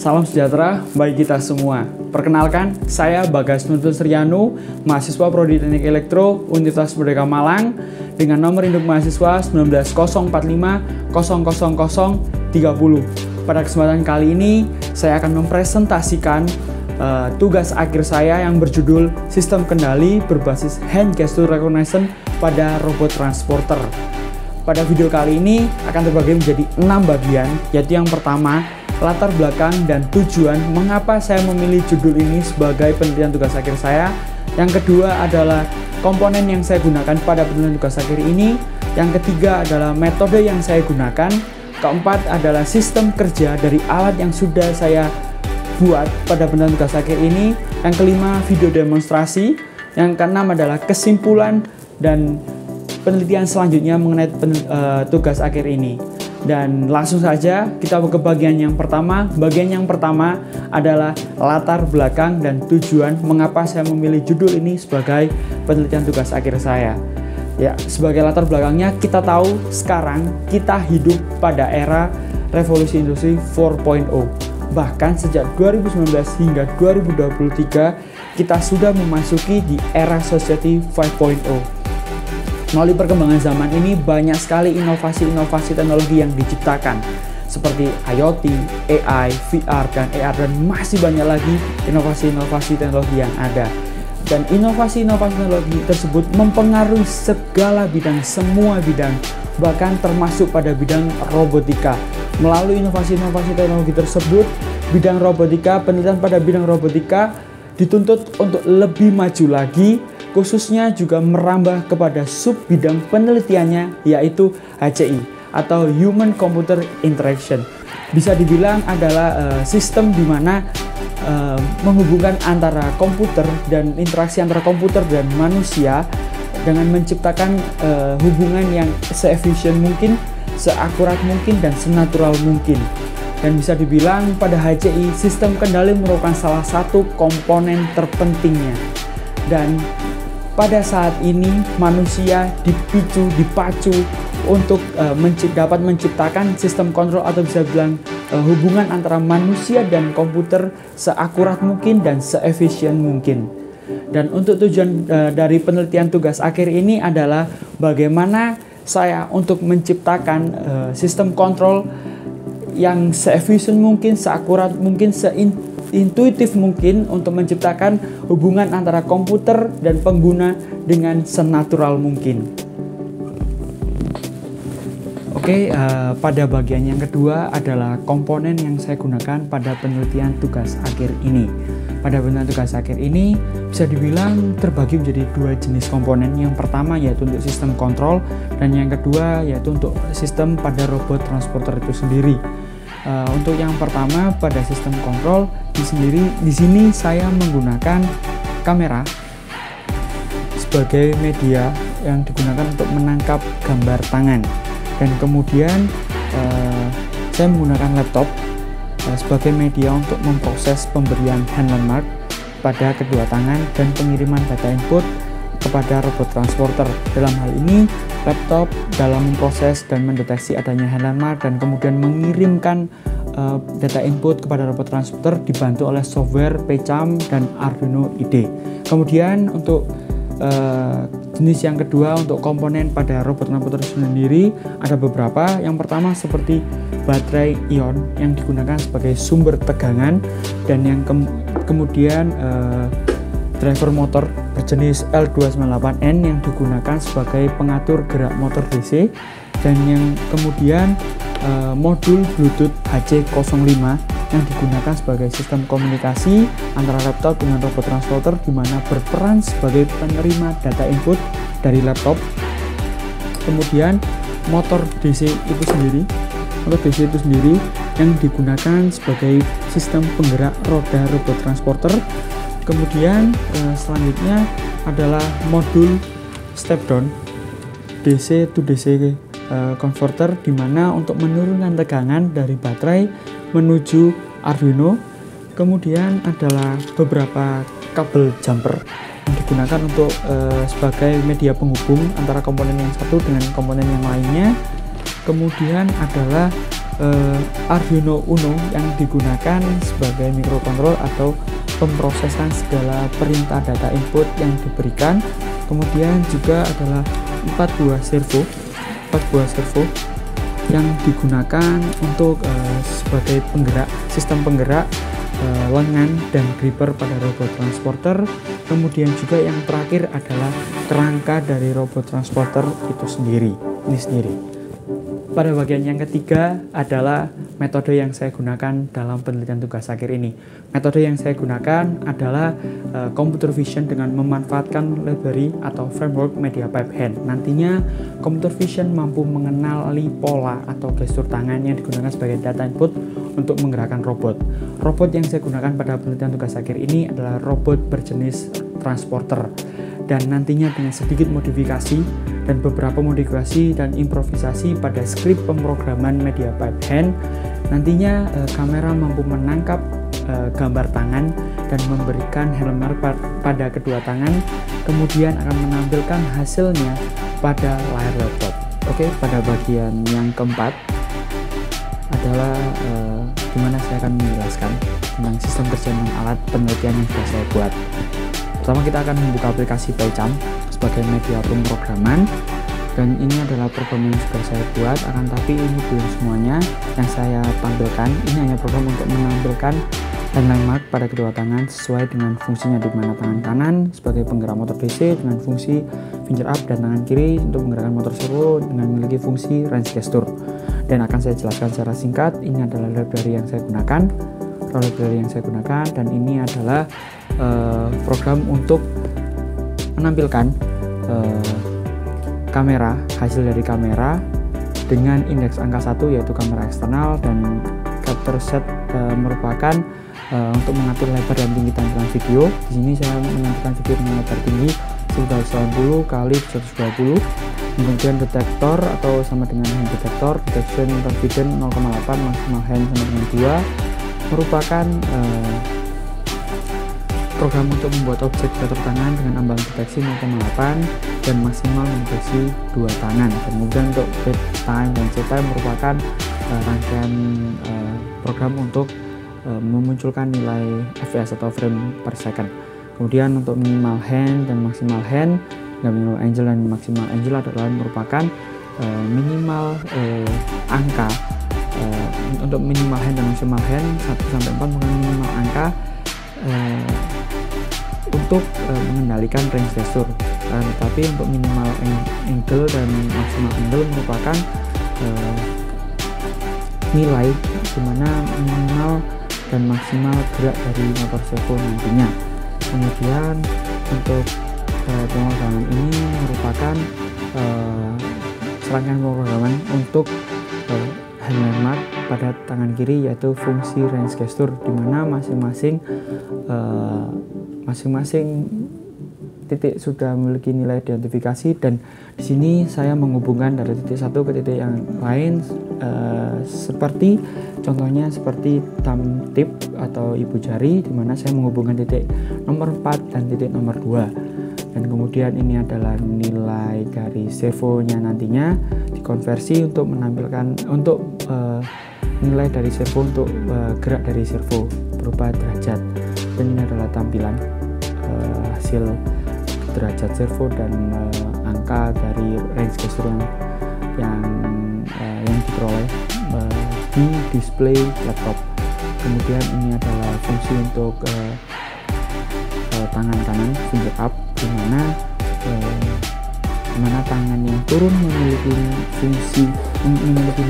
Salam sejahtera bagi kita semua. Perkenalkan, saya Bagas Nuntun Srianu, mahasiswa Prodi Teknik Elektro Universitas Merdeka Malang dengan nomor induk mahasiswa 19045000030. Pada kesempatan kali ini, saya akan mempresentasikan tugas akhir saya yang berjudul Sistem Kendali Berbasis Hand Gesture Recognition pada Robot Transporter. Pada video kali ini akan terbagi menjadi 6 bagian, yaitu yang pertama, latar belakang dan tujuan mengapa saya memilih judul ini sebagai penelitian tugas akhir saya. Yang kedua adalah komponen yang saya gunakan pada penelitian tugas akhir ini. Yang ketiga adalah metode yang saya gunakan. Keempat adalah sistem kerja dari alat yang sudah saya buat pada penelitian tugas akhir ini. Yang kelima, video demonstrasi. Yang keenam adalah kesimpulan dan penelitian selanjutnya mengenai tugas akhir ini. Dan langsung saja kita ke bagian yang pertama. Bagian yang pertama adalah latar belakang dan tujuan mengapa saya memilih judul ini sebagai penelitian tugas akhir saya. Ya, sebagai latar belakangnya, kita tahu sekarang kita hidup pada era revolusi industri 4.0. Bahkan sejak 2019 hingga 2023 kita sudah memasuki di era society 5.0. Melalui perkembangan zaman ini banyak sekali inovasi-inovasi teknologi yang diciptakan seperti IoT, AI, VR, dan AR, dan masih banyak lagi inovasi-inovasi teknologi yang ada. Dan inovasi-inovasi teknologi tersebut mempengaruhi segala bidang, semua bidang, bahkan termasuk pada bidang robotika. Melalui inovasi-inovasi teknologi tersebut, bidang robotika, penelitian pada bidang robotika dituntut untuk lebih maju lagi, khususnya juga merambah kepada sub bidang penelitiannya, yaitu HCI atau Human Computer Interaction. Bisa dibilang adalah sistem di mana menghubungkan antara komputer dan interaksi antara komputer dan manusia dengan menciptakan hubungan yang se-efisien mungkin, seakurat mungkin, dan senatural mungkin. Dan bisa dibilang pada HCI, sistem kendali merupakan salah satu komponen terpentingnya. Dan pada saat ini manusia dipacu untuk dapat menciptakan sistem kontrol atau bisa bilang hubungan antara manusia dan komputer seakurat mungkin dan seefisien mungkin. Dan untuk tujuan dari penelitian tugas akhir ini adalah bagaimana saya untuk menciptakan sistem kontrol yang seefisien mungkin, seakurat mungkin, intuitif mungkin untuk menciptakan hubungan antara komputer dan pengguna dengan senatural mungkin. Oke, pada bagian yang kedua adalah komponen yang saya gunakan pada penelitian tugas akhir ini. Pada penelitian tugas akhir ini bisa dibilang terbagi menjadi 2 jenis komponen. Yang pertama yaitu untuk sistem kontrol, dan yang kedua yaitu untuk sistem pada robot transporter itu sendiri. Untuk yang pertama pada sistem kontrol di sini saya menggunakan kamera sebagai media yang digunakan untuk menangkap gambar tangan, dan kemudian saya menggunakan laptop sebagai media untuk memproses pemberian hand landmark pada kedua tangan dan pengiriman data input kepada robot transporter. Dalam hal ini, laptop dalam memproses dan mendeteksi adanya hand landmark dan kemudian mengirimkan data input kepada robot transporter dibantu oleh software PCAM dan Arduino IDE. Kemudian untuk jenis yang kedua untuk komponen pada robot transporter sendiri ada beberapa. Yang pertama seperti baterai ion yang digunakan sebagai sumber tegangan, dan yang kemudian driver motor berjenis L298N yang digunakan sebagai pengatur gerak motor DC, dan yang kemudian modul Bluetooth HC05 yang digunakan sebagai sistem komunikasi antara laptop dengan robot transporter, di mana berperan sebagai penerima data input dari laptop. Kemudian motor DC itu sendiri yang digunakan sebagai sistem penggerak roda robot transporter. Kemudian selanjutnya adalah modul step down DC to DC converter, di mana untuk menurunkan tegangan dari baterai menuju Arduino. Kemudian adalah beberapa kabel jumper yang digunakan untuk sebagai media penghubung antara komponen yang satu dengan komponen yang lainnya. Kemudian adalah Arduino Uno yang digunakan sebagai mikrokontrol atau pemrosesan segala perintah data input yang diberikan. Kemudian juga adalah 4 buah servo yang digunakan untuk sebagai penggerak, sistem penggerak lengan dan gripper pada robot transporter. Kemudian juga yang terakhir adalah kerangka dari robot transporter itu sendiri. Pada bagian yang ketiga adalah metode yang saya gunakan dalam penelitian tugas akhir ini. Metode yang saya gunakan adalah computer vision dengan memanfaatkan library atau framework MediaPipe Hand. Nantinya computer vision mampu mengenali pola atau gestur tangan yang digunakan sebagai data input untuk menggerakkan robot. Robot yang saya gunakan pada penelitian tugas akhir ini adalah robot berjenis transporter. Dan nantinya dengan sedikit modifikasi dan beberapa modifikasi dan improvisasi pada skrip pemrograman MediaPipe Hand, nantinya kamera mampu menangkap gambar tangan dan memberikan helmer pada kedua tangan, kemudian akan menampilkan hasilnya pada layar laptop. Oke, pada bagian yang keempat adalah gimana saya akan menjelaskan tentang sistem kerja alat penelitian yang sudah saya buat. Pertama, kita akan membuka aplikasi PyCharm sebagai media pemrograman, dan ini adalah program yang sudah saya buat, akan tapi ini belum semuanya yang saya tampilkan. Ini hanya program untuk menampilkan landmark pada kedua tangan sesuai dengan fungsinya, di mana tangan kanan sebagai penggerak motor DC dengan fungsi finger up dan tangan kiri untuk menggerakkan motor servo dengan memiliki fungsi range gesture. Dan akan saya jelaskan secara singkat. Ini adalah library yang saya gunakan, dan ini adalah program untuk menampilkan kamera, hasil dari kamera dengan indeks angka 1 yaitu kamera eksternal, dan capture set merupakan untuk mengatur lebar dan tinggi tampilan video. Di sini saya menyampaikan video dengan lebar tinggi 1080 kali 120. Kemudian detektor atau sama dengan hand detektor, detection confidence 0,8, maksimal hand sama dengan 2, merupakan program untuk membuat objek datar tangan dengan ambang deteksi 0,8 dan maksimal mendeteksi 2 tangan. Kemudian untuk wait time dan set time merupakan rangkaian program untuk memunculkan nilai fps atau frame per second. Kemudian untuk minimal hand dan maksimal hand, minimal angle dan maksimal angle adalah merupakan minimal angka. Untuk minimal hand dan maksimal hand 1 sampai 4 merupakan minimal angka untuk mengendalikan range gesture. Tapi untuk minimal angle dan maksimal angle merupakan nilai di mana minimal dan maksimal gerak dari motor servo nantinya. Kemudian untuk pemrograman ini merupakan serangkaian pemrograman untuk landmark pada tangan kiri yaitu fungsi range gesture, di mana masing-masing titik sudah memiliki nilai identifikasi, dan di sini saya menghubungkan dari titik satu ke titik yang lain seperti contohnya seperti thumb tip atau ibu jari, di mana saya menghubungkan titik nomor 4 dan titik nomor 2. Dan kemudian ini adalah nilai dari servonya, nantinya dikonversi untuk menampilkan nilai dari servo untuk gerak dari servo berupa derajat. Dan ini adalah tampilan hasil derajat servo dan angka dari range gesture yang diperoleh di display laptop. Kemudian ini adalah fungsi untuk tangan kanan finger up, di mana tangan yang turun memiliki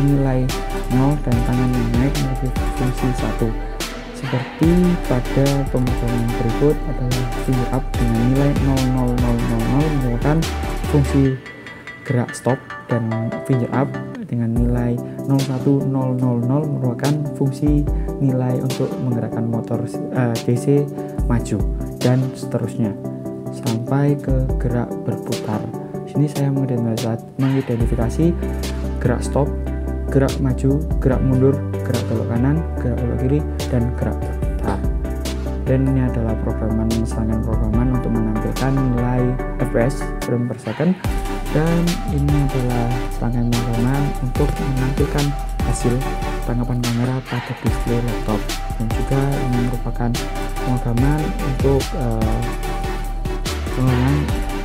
nilai 0 dan tangan yang naik memiliki fungsi 1. Seperti pada pemrograman berikut adalah finger up dengan nilai 00000 merupakan fungsi gerak stop, dan finger up dengan nilai 01000 merupakan fungsi nilai untuk menggerakkan motor DC maju, dan seterusnya sampai ke gerak berputar. Sini saya mengidentifikasi gerak stop, gerak maju, gerak mundur, gerak belok kanan, gerak belok kiri, dan gerak berputar. Dan ini adalah serangkaian programan untuk menampilkan nilai fps frame per second, dan ini adalah serangkaian programan untuk menampilkan hasil tangkapan kamera pada display laptop, dan juga ini merupakan pemrograman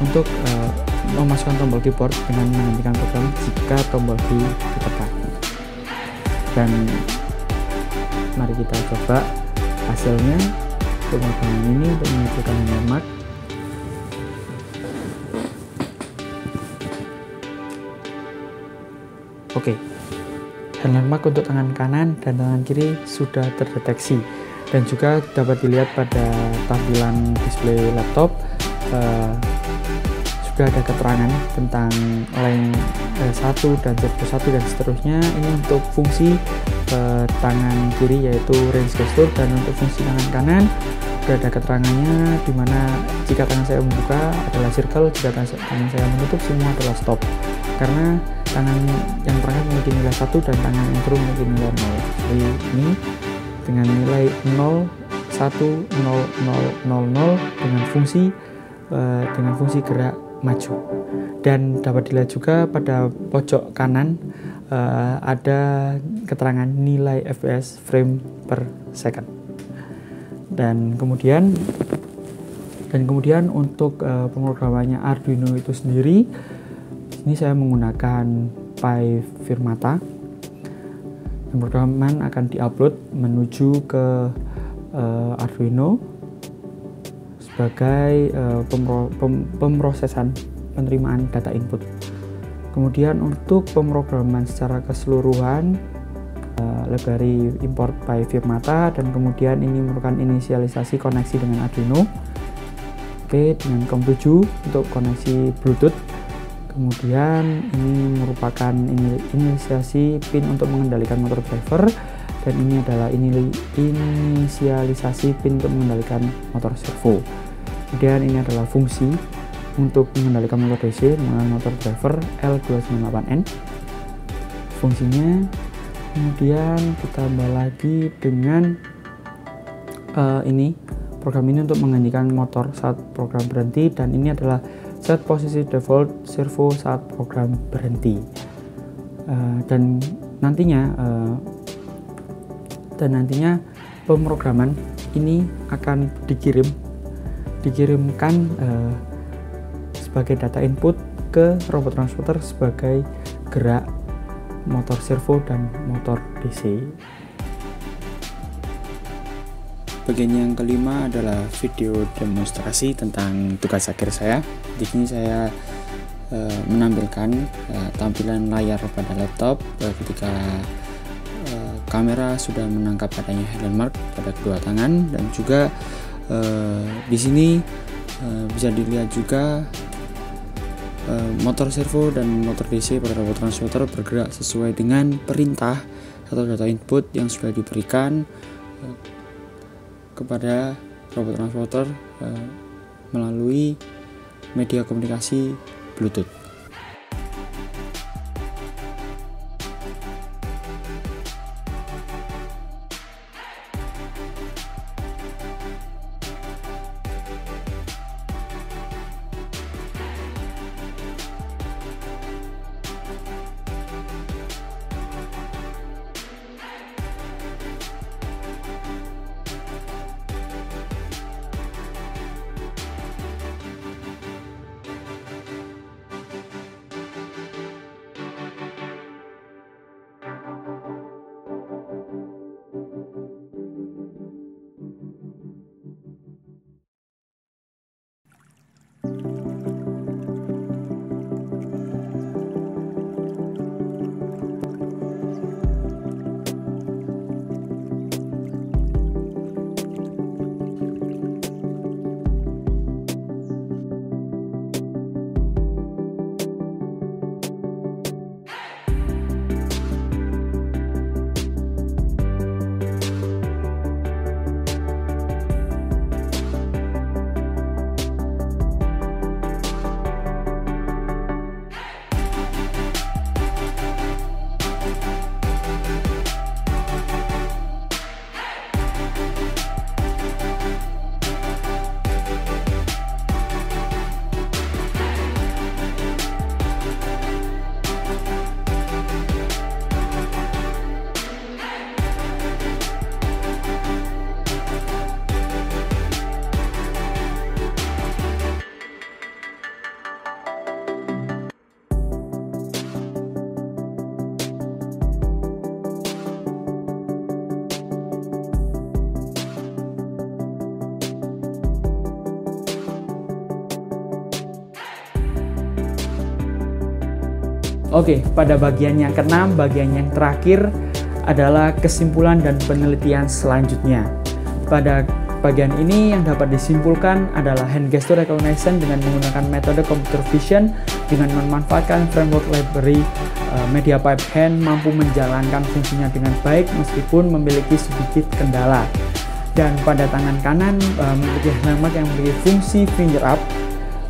untuk memasukkan tombol keyboard dengan menghentikan program jika tombol Q ditekan. Dan mari kita coba hasilnya pemrograman ini untuk menunjukkan landmark. Oke, landmark untuk tangan kanan dan tangan kiri sudah terdeteksi, dan juga dapat dilihat pada tampilan display laptop sudah ada keterangan tentang line 1 dan servo 1 dan seterusnya. Ini untuk fungsi tangan kiri yaitu range gesture, dan untuk fungsi tangan kanan sudah ada keterangannya, dimana jika tangan saya membuka adalah circle, jika tangan saya menutup semua adalah stop, karena tangan yang perangkat memiliki nilai 1 dan tangan yang turun memiliki nilai 0. Jadi ini dengan nilai 0, 1, 0, 0, 0, 0 dengan fungsi gerak maju. Dan dapat dilihat juga pada pojok kanan ada keterangan nilai FPS frame per second. Dan kemudian untuk pemrogramannya Arduino itu sendiri, ini saya menggunakan Pi Firmata. Pemrograman akan diupload menuju ke Arduino sebagai pemrosesan penerimaan data input. Kemudian untuk pemrograman secara keseluruhan, library import Pi Firmata, dan kemudian ini merupakan inisialisasi koneksi dengan Arduino. Oke, dengan COM7 untuk koneksi Bluetooth. Kemudian ini merupakan inisiasi pin untuk mengendalikan motor driver, dan ini adalah inisialisasi pin untuk mengendalikan motor servo. Kemudian ini adalah fungsi untuk mengendalikan motor DC menggunakan motor driver L298N fungsinya. Kemudian ditambah lagi dengan ini program ini untuk menghentikan motor saat program berhenti, dan ini adalah set posisi default servo saat program berhenti. Dan nantinya pemrograman ini akan dikirimkan sebagai data input ke robot transporter sebagai gerak motor servo dan motor DC. Bagian yang kelima adalah video demonstrasi tentang tugas akhir saya. Di sini saya menampilkan tampilan layar pada laptop ketika kamera sudah menangkap adanya landmark pada kedua tangan, dan juga di sini bisa dilihat juga motor servo dan motor DC pada robot transporter bergerak sesuai dengan perintah atau data input yang sudah diberikan kepada robot transporter melalui media komunikasi Bluetooth. Oke, pada bagian yang keenam, bagian yang terakhir adalah kesimpulan dan penelitian selanjutnya. Pada bagian ini yang dapat disimpulkan adalah hand gesture recognition dengan menggunakan metode computer vision dengan memanfaatkan framework library MediaPipe Hand mampu menjalankan fungsinya dengan baik meskipun memiliki sedikit kendala. Dan pada tangan kanan memiliki helmet yang memiliki fungsi finger up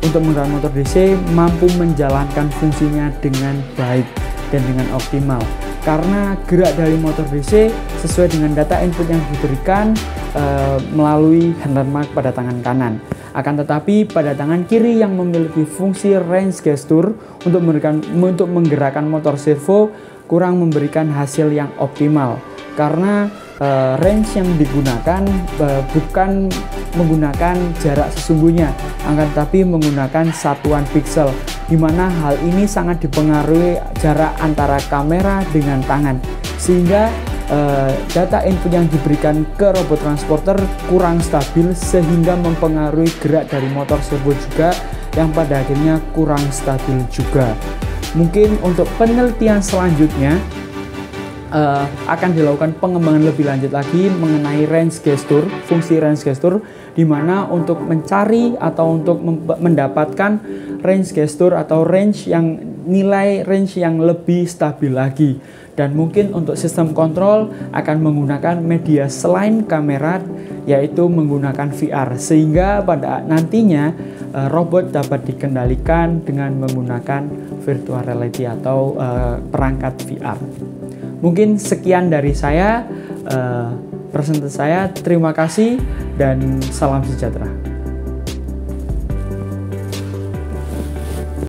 untuk menggerakkan motor DC mampu menjalankan fungsinya dengan baik dan dengan optimal karena gerak dari motor DC sesuai dengan data input yang diberikan melalui hand mark pada tangan kanan. Akan tetapi pada tangan kiri yang memiliki fungsi range gesture untuk menggerakkan motor servo kurang memberikan hasil yang optimal karena range yang digunakan bukan menggunakan jarak sesungguhnya, akan tetapi menggunakan satuan pixel, di mana hal ini sangat dipengaruhi jarak antara kamera dengan tangan, sehingga data input yang diberikan ke robot transporter kurang stabil sehingga mempengaruhi gerak dari motor servo juga yang pada akhirnya kurang stabil juga. Mungkin untuk penelitian selanjutnya akan dilakukan pengembangan lebih lanjut lagi mengenai range gesture, fungsi range gesture, di mana untuk mencari atau untuk mendapatkan range gesture atau nilai range yang lebih stabil lagi. Dan mungkin untuk sistem kontrol akan menggunakan media selain kamera, yaitu menggunakan VR, sehingga pada nantinya robot dapat dikendalikan dengan menggunakan virtual reality atau perangkat VR. Mungkin sekian dari saya, presentasi saya. Terima kasih dan salam sejahtera.